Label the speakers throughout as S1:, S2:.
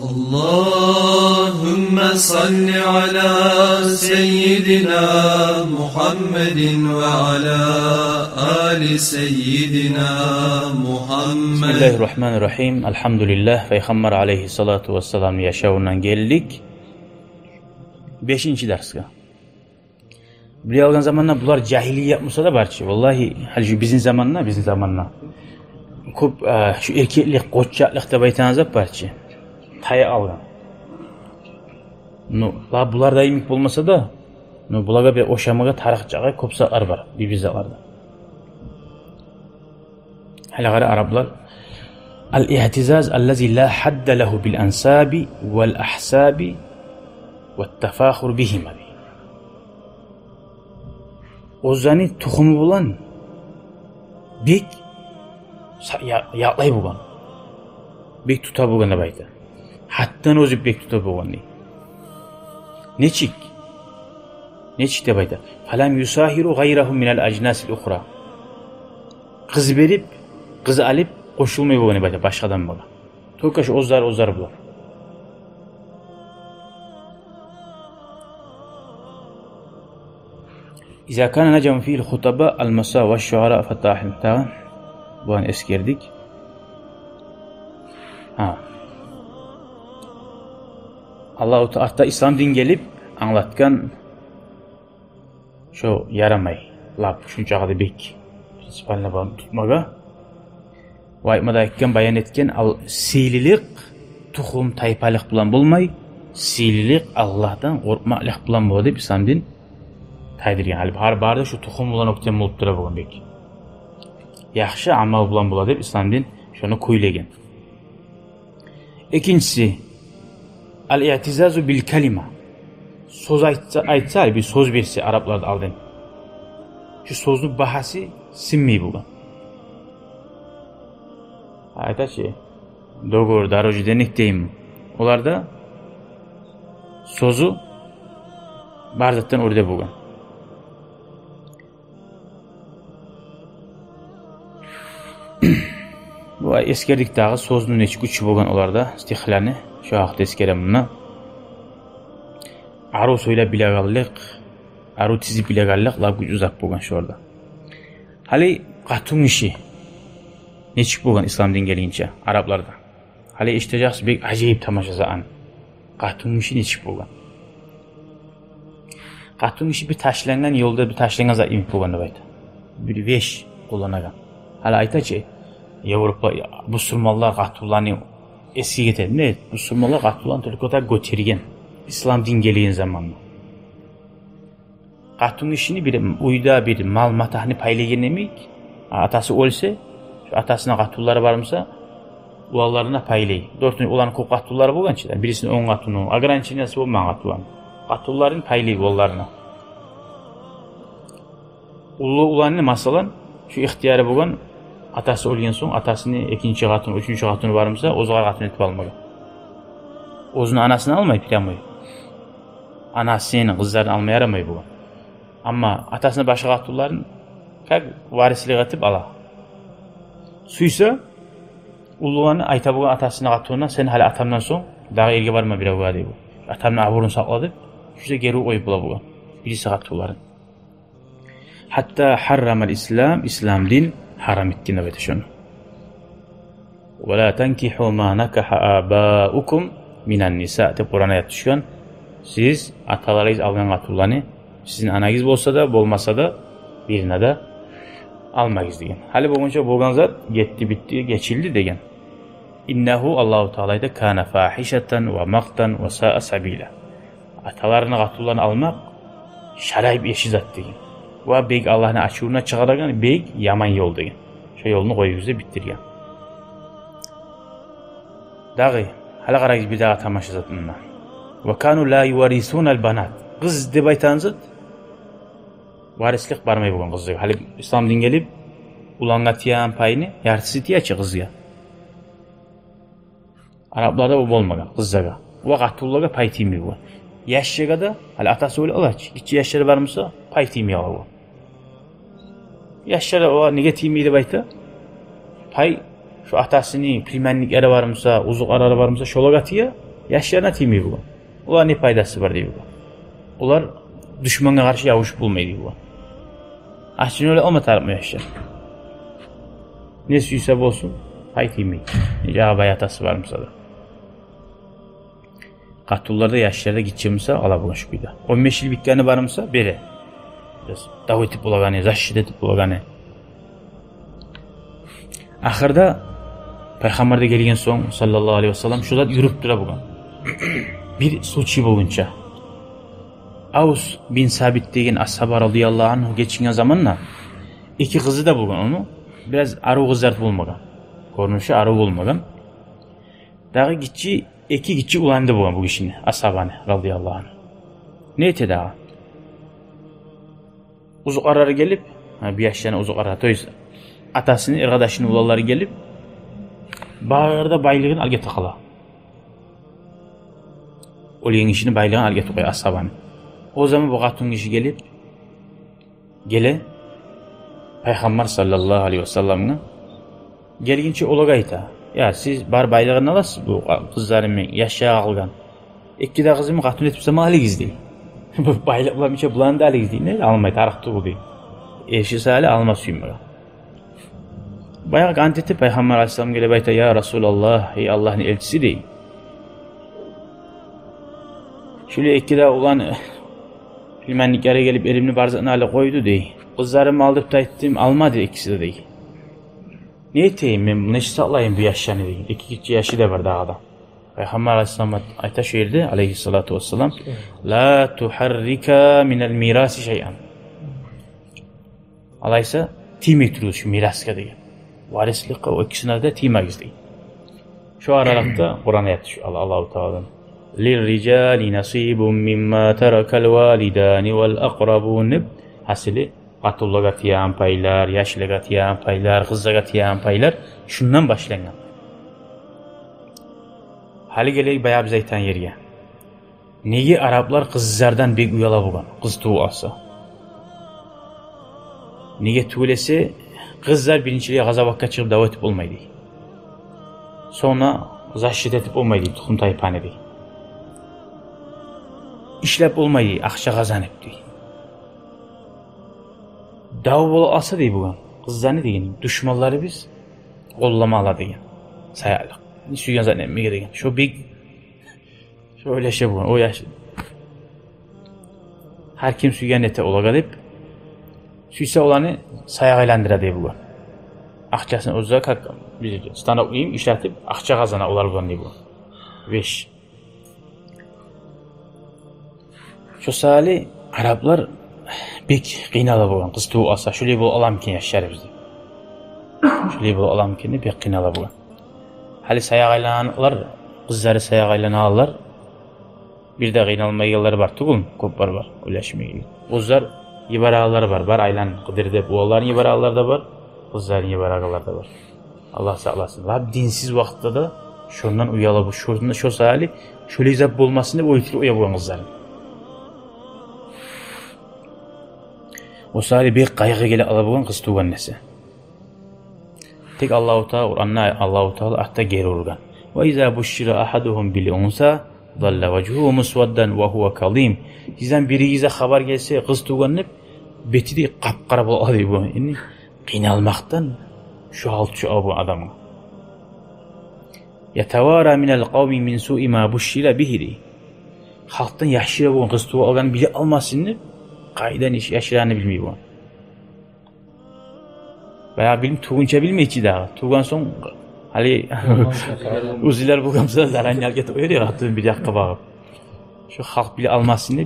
S1: Allahümme salli ala seyyidina Muhammedin ve ala ali seyyidina Muhammed.
S2: Bismillahirrahmanirrahim. Elhamdülillah. Peygamber aleyhissalatu vesselam yaşavundan geldik. 5. dersga. Bilye algan zamanla bular cahiliye yapmasa da barçı. Vallahi halbuki bizim zamanla. Ko'p şu erkeklik, qo'chchaqlik deb aytamiz barçı. Taya algan. Bular daimlik bo'lmasa da, bularga bir o'shamaga tarixchaga ko'p saqlar bor, bibizalarda. Hala qara arablar al-i'tizaz allazi la hadda lahu bil ansabi wal ahsabi wat tafakhur bihima. O'zani tuxumi bilan bek yaqlay bo'lgan. Bek tuta bo'lgan deb aytadi. Hattan o'zi bek tuta bo'lgan. Nechik deb aytadi. Falam yusahiru ghayrahum min al-ajnas al-ukhra. Qiz berib, qiz olib qo'shilmay bo'lgan deb aytadi boshqadan bola. To'ka shu o'zlari bular. İza kana najam fi'l khutaba al-masa ve şuara fatahil ta. Bu an eskerdik. Allah-u Teala İslam din gelip anlatkan şu yaramay. Lap şunçağı da bek. Prinsipalına bağlı tutmaga. Vaytmada etken bayan etken siylilik tuhum taypalık bulan bulmay. Siylilik Allah'tan korkmaklık bulan bu deyip İslam din taydirgen. Har barda şu tuhum bulan okten bulup dura bulan bek. Yaxşı amal bulan bula deyip İslam din şunu koyulegen. İkincisi al-i'tizazu bil kelima. Söz aytsa bir söz verse Araplarda aldın. Şu sözün bahası sinmey bulan. Aytaçı dogur daroji denek deyim. Olarda sözü barzattan orada bulan. Bu eskerdik dağı sözünün neçik uçu bolgan olarda istihlalni şu haqda eskerem buna. Aru söyle bilegallik, aru tizi bilegallik la güç uzak bolgan şu orada. Hali qatun işi neçik bolgan İslam din gelince Araplarda. Hali iştejaqs bek acayip tamaşası an. Qatun işi neçik bolgan. Qatun işi bir taşlangan yolda bir taşlangan zaim bolgan deb aytadi. Bir veş qollanagan. Hali aytaçı Avrupa Müslümanlar qatullarni eski getirdi. Ne? Müslümanlar qatullarni Türkiye'de götürgen. İslam din geldiğin zamanla. Qatun işini bir uyda bir mal matahını paylayan demek. Atası ölse, atasına qatulları varmasa, oğullarına paylay. Doğrusu onların ko'p qatulları bo'lgan chi. Birisinin 10 qatunu, agrancheniasi bo'lmagan qatullar. Qatullarını paylay oğullarına. Ularni masalan şu ixtiyari bo'lgan atası o'lgan so'ng atasini ikinci qatun, üçüncü qatunu varmasa, o'zga qatun etib almagan. O'zini anasini almay piramay. Anasini, qizlarini almay yaramay bo'lgan. Amma atasini boshqa qatunlarni kak varislik etib ala. Suysa ulug'ani ayta bo'lgan atasini qatundan sen hali atamdan so'ng dağı yerga barma birovga deydi. Atamni aburini saqladi, shuncha geri qo'yib bo'lgan. Birisi qatunlarini. Hatta harramal İslam din haram ettin evet şunu. Ve la tenkihu ma nakaha abaukum minan nisa de Kur'an'a yatışkan. Siz atalarınız algan qatullarni sizin ananız bolsa da bolmasa da birine de almayız degen. Hali boyunca bolgan zat yetti bitti geçildi degen. İnnehu Allahu Teala'da kana fahişatan ve maqtan ve sa'a sabila. Atalarını qatullarni almak şarayip eşi zat degen. Ve bek Allah'ın açığına çıkarırken bek yaman yol degen. Şu yolunu koyuyoruz bitirgen. Dağı hala qarayız bir daha tamaşa zatınına. Ve kanu la yuwarisunal banat. Kız deb aytanzat varislik barmay bo'lgan qizga. Hali İslam din gelip ulanga tiyan payını yartısı tiyaçı qizga. Araplarda bu bo'lmagan qizga. Ve qatullarga pay tiymiy bo'lgan. Yaşlıga da hali atası öyle alaç. İçi yaşları varmasa pay tiymiy oladi. Yaşları o nega tiymiy deb aytdi? Pay şu atasının primenlik eri varmasa, uzuk ararı varmasa şolaga tiya, Yaşlarına tiymeyi bu. Ular ne paydası var diyor bu. Ular düşmana karşı yavuş bulmayı diyor bu. Aşçın öyle olma tarafmı yaşlar. Ne suysa olsun pay tiymeyi. Nece ağabey atası var mesela. Katullarda yaşlarda gideceğimse ala bu şu kuyda. 15 yıl bitkanı varımsa beri. Dav etip bulagane, zaşşid etip bulagane. Ahırda Peygamber'de gelgen son sallallahu aleyhi ve sellem şu zat yürüp dura bugün. Bir suçi bulunca. Avs bin Sabit degen ashaba radıyallahu anh geçingen zamanla iki kızı da bugün onu biraz arı kızart bulmagan. Kornuşu arı bulmagan. Dağı gitçi iki gitçi ulandı bugün bu kişini ashabane radıyallahu anh. Ne eti dağı? Uzuk ararı gelip bir yaşlarına uzuk ararı toysa atasını, arkadaşını ulaları gelip bağırda baylığını alge takala. Oliyen işini baylığını alge takaya ashabane. O zaman bu katun kişi gelip gele Peygamber sallallahu aleyhi ve sellem'e gelgince olaga ayta. Ya siz bar baylığını alasız bu kızlarımı yaşaya algan. İki de kızımı katun etipsem aligiz değil. Bu baylıkla bir şey bulandı aligiz değil. Ne almayı tarıktı bu değil. Eşi sali alma suyumlara. Bayağı ganteti Peygamber aleyhisselam gelip ayta ya Resulallah ey Allah'ın elçisi değil. Şöyle iki de ulan filmenlik yere gelip elimini barzatına hale koydu değil. Kızlarımı alıp da ettim almadı ikisi de değil. Ne eteyim ben ne saklayayım bu yaşlarını değil. İki yaşı da var daha da. Peygamber aleyhisselam ayta şöyle aleyhissalatu vesselam la tuharrika minel mirasi şey'an. Alaysa timi turuyor şu miraska diye. Varislikle o ikisine de tima gizleyin. Şu aralıkta Kur'an ayeti şu Allah-u Teala'dan. Lirricali nasibun mimma terakal validani vel akrabun. Hasili Qatullaga tiyan paylar, yaşlıga tiyan paylar, kızlaga tiyan paylar şundan başlangan. Hali geley bayağı bir zeytan yerge. Negi Araplar kızlardan bek uyala bugan, kız tuğu alsa. Nege tuğlesi kızlar birinciliğe gazavakka çıkıp davet etip olmaydı. Sonra zaşşid etip olmaydı, tukum taypane dey. İşlep olmaydı, akça kazanıp dey. Davu bolu alsa dey bugan. Kızlarını deyin, düşmanları biz kollama ala deyin. Sayarlık. Süygen zannetmeye deyin. Şu big şöyle şey bugan, o yaş. Her kim süygen ete ola galip süyse olanı sayagaylandıra dey bugan. Akçasını ozağa kalk bileceğim. Stand-up uyum işletip akça kazana olar bugan dey bugan. 5. Şu sali Araplar bek qiynalı bolgan kız tuğu alsa şöyle bol alamken yaşar bizde. Şöyle bol alamken bek qiynalı bolgan. Hali sayagaylananlar kızları sayagaylananlar bir de qiynalmayganlar bar tugul köp var öleşmeyi. Kızlar ibarağlar var aylan qıdır dep oğulların ibarağlar da var, kızların ibarağlar da var. Allah sağlasın. Lab dinsiz vaqtda da şondan uyalı bu şurunda şu sali şöyle zap bolmasın dep oytulup uya bolgan kızlar. O sari bir kaygı gele alabugan kız tuğan nesi. Tek Allah-u Teala Kur'an'na Allah-u Teala hatta geri urgan. Ve izâ bushshira ahaduhum bil unsa dalla vejhuhu muswaddan ve huve kalim. Sizden birigize haber gelse kız tuğan ne beti de kapkara boladı bu. Yani qiyinalmaktan şu halt şu abu adamı. Yetevara minel kavmi min su'i ma bushshira bihi. Halktan yaşira bu kız tuğan algan bile almasını Kaydan iş yaşlarını bilmiyor bu. Bayağı bilim tuğunca bilmiyor ki daha. Tuğan son hali uziler bu gamsa zaran yalget öyle attığım bir dakika bakıp. Şu halk bile almasını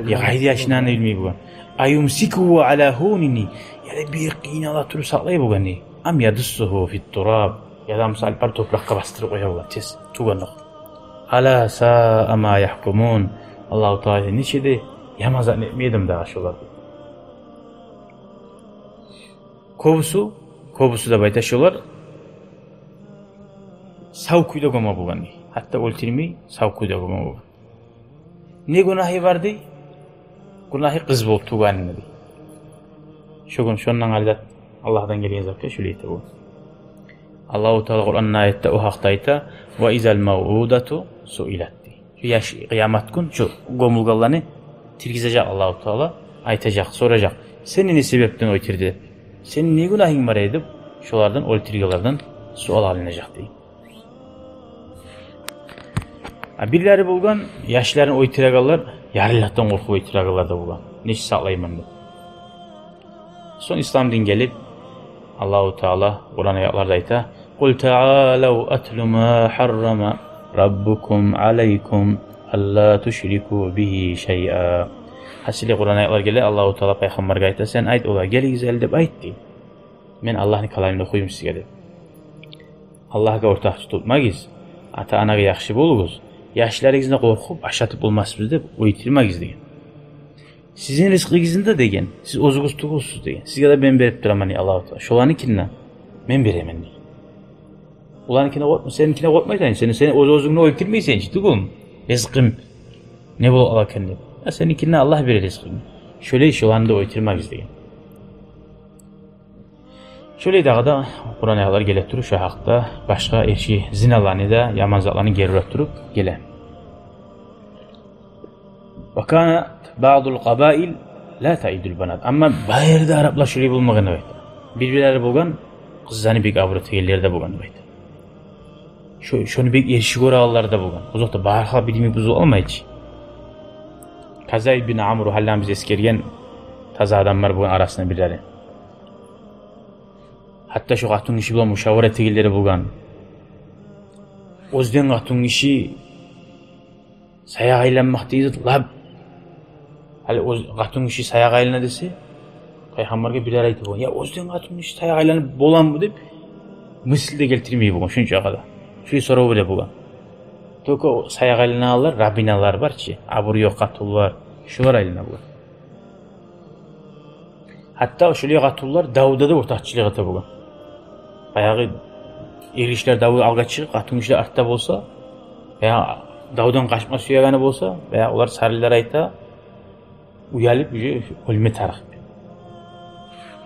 S2: ya kaydı yaşlarını bilmiyor bu. Ayumsikuhu ala hunini. Yani bir qiyinala turu saklay bu gani. Am yadussuhu fit turab. Ya da misal par toprakka bastırıp koyuyorlar. Tez tuğanlık. Ala sa'a ma yahkumun. Allah-u Teala niçede yamaz etmeyedim daha şolar. Kobusu da bayta şolar. Sav kuyda goma bugani. Hatta ultirmi sav kuyda goma bugan. Ne günahı vardı? Günahı kız bol tuğanını dedi. Şogun şondan alidat Allah'tan gelген zakka şöyle bu. Allah-u Teala Kur'an'ın ayette o haqda ayta ve izel mev'udatu suilat diye. Şu yaş kıyamet gün şu gomulgalarını tirgizecek Allah-u Teala, aytacak, soracak. Seni ne sebepten oytirdi? Senin ne günahın var edip şolardan ol tirgilardan sual alınacak diye. Birleri bulgan yaşların oytiragalar yarıllahdan korkup oytiragalar da bulgan. Neşi sağlayman da. Son İslam din gelip Allah-u Teala Kur'an ayetlarda ayta قُلْ تَعَالَوْا أَتْلُ مَا حَرَّمَ رَبُّكُمْ عَلَيْكُمْ أَلَّا تُشْرِكُوا بِهِ شَيْئًا. Hasili Kur'an ayetler gele Allah-u Teala Peygamber'e ayta sen ayet ola geligiz elde ayet di. Men Allah'ın kalamını koyayım sizge de. Allah'a ortak tutulmagiz. Ata anaga yaxshi boluguz. Yaşlarınızda korkup aşatıp olmazsınız deb oytirmagiz degan. Sizin rizqinizda degan. Siz o'zingiz tug'usiz degan. Sizga da men berib turaman Alloh taolo. Sholarnikidan men beraman degan. Ularnikine qo'rqma, seninkine qo'rqmaysan. Sen o'zingni o'ytirmaysan-chi, tug'um. Rizqim ne bo'lib olakan deb. Seninkinden Allah verir rizqini. Şöyle sholarni o'ytirmagiz degan. Şöyle dağda Kur'an ayetler gelip durup şu haqda başka erşi zinalarını da yaman zatlarını gerib durup gele. Ve kana ba'dul qabail la ta'idul banat. Ama bayırda Araplar şöyle bulmagany bayt. Birbirleri bulgan kızlarını bek avrat yerlerde bulgan bayt. Şonu bek erşi görağlarda bulgan. Uzakta barha bilimi buzu olmayıcı. Kazay bin Amr hallam biz eskergen taza adamlar bulgan arasında birleri. Hatta şu qatun işi bilan müşavara tegilleri bulgan. O'zden qatun işi sayaq aylanmaq deydi. Lab. Hali o'z qatun işi sayaq aylana dese, Peygamberge birer aytib qo'ygan. Ya o'zden qatun işi sayaq aylanib bo'lanmi deb mislde keltirmey bo'lgan shuncha qada. Shu so'rov bile bo'lgan. Toko sayaq aylanalar, rabbinalar barchi, abur yo'q qatullar, shular aylana bo'lgan. Hatta şöyle qatullar Davud'a da ortakçılık ete bo'lgan. Bayağı erişler Davud alga çıkıp qatun işler artda bolsa veya Davud'dan kaçma suyagani bolsa veya ular sarılar ayta uyalip ölme tarix.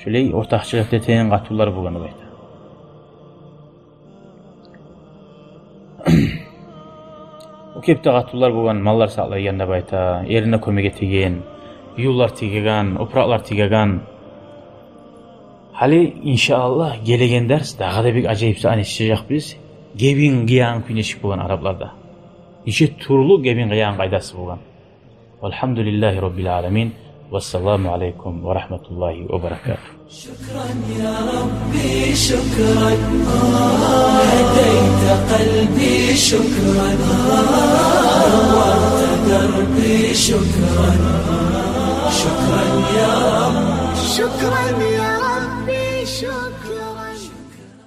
S2: Şöyle ortakçılık eten qatullar bo'lgan ayta. O kepte qatullar bo'lgan mallar saqlayganda ayta, erine kömege tegen, yullar tegegan, opraqlar tegegan. Hali inşallah gelegen ders daha da bir acayipse anlaşacak biz. Gebin giyan güneşik bulan Araplarda. Nice turlu gebin giyan qaydası bulan. Elhamdülillahi Rabbil Alamin. Vesselamu aleykum ve rahmetullahi ve berekatuhu.
S1: Şükran ya Rabbi şükran. Hedeyte kalbi şükran. Nawarte derbi şükran. Şükran ya Rabbi.
S3: شكرا يا ربي شكرا